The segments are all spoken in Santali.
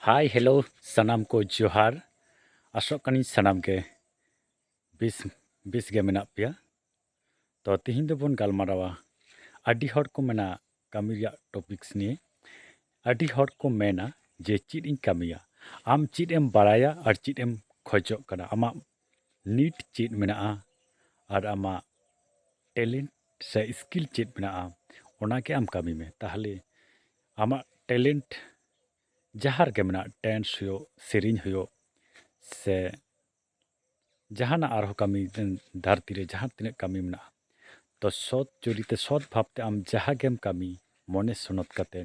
हाय हेलो सनाम को जोहार आसोग कनी सनाम के बिस गे मेना पिया तो तिहिन दो बन गालमारावा आदि हर को मेना कामी रिया टॉपिक्स निये आदि हर को मेना जे चीज इन कामिया आम चीज एम बाराया और चीज एम खोजो कना आमा नीट चीज मेना और आमा टैलेंट से स्किल चीज मेना ओना के आम कामी में ताहले आमा टैलेंट जहार के मेना डांस हो सेरिंग हो से जहाना आरो कमी धरती रे जहाँ तिने कमी मेना तो सत चरित्र सत भावते आम जहाँ गेम कमी मने सुनत कते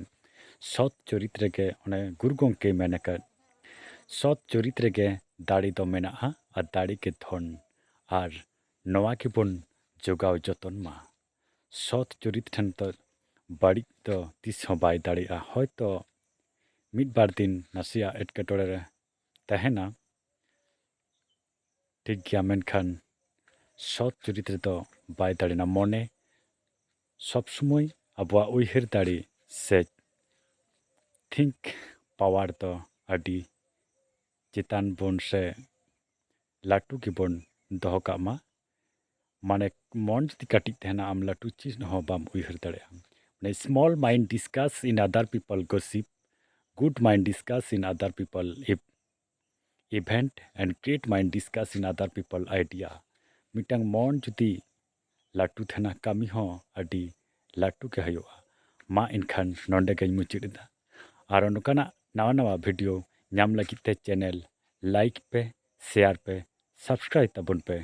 सत चरित्र के ओने गुरु गंके मेनका सत चरित्र के दाड़ी दो मेना और दाड़ी के धन और नवा के बन जोगाव जतन मा सत चरित्र ठन तो बाड़ी तो तीस हो बाय दाड़ी हयतो मिड बार दिन नासिया एटकेटोड़े रे तहेना ठीक गया मेनखान सत चरित्र तो बाय दाड़ेना मने सब समय अबवा उइहर दाड़ी से थिंक पावर तो आदि चितान बन से लाटू की बन दोहो का मा माने मन जदि काटिक तहना आम लाटू चीज हो बाम उइहर दाड़े माने small mind discuss in other people gossip good mind discuss in other people event and great mind discuss in other people idea मिटंग मन जुदी लाटू थेना कमी हो आदि लाटू के हयोआ मा इनखान नोंडे गई मुचिदा और नोकाना नवा नवा वीडियो नाम लगी ते चैनल लाइक पे शेयर पे सब्सक्राइब तबन पे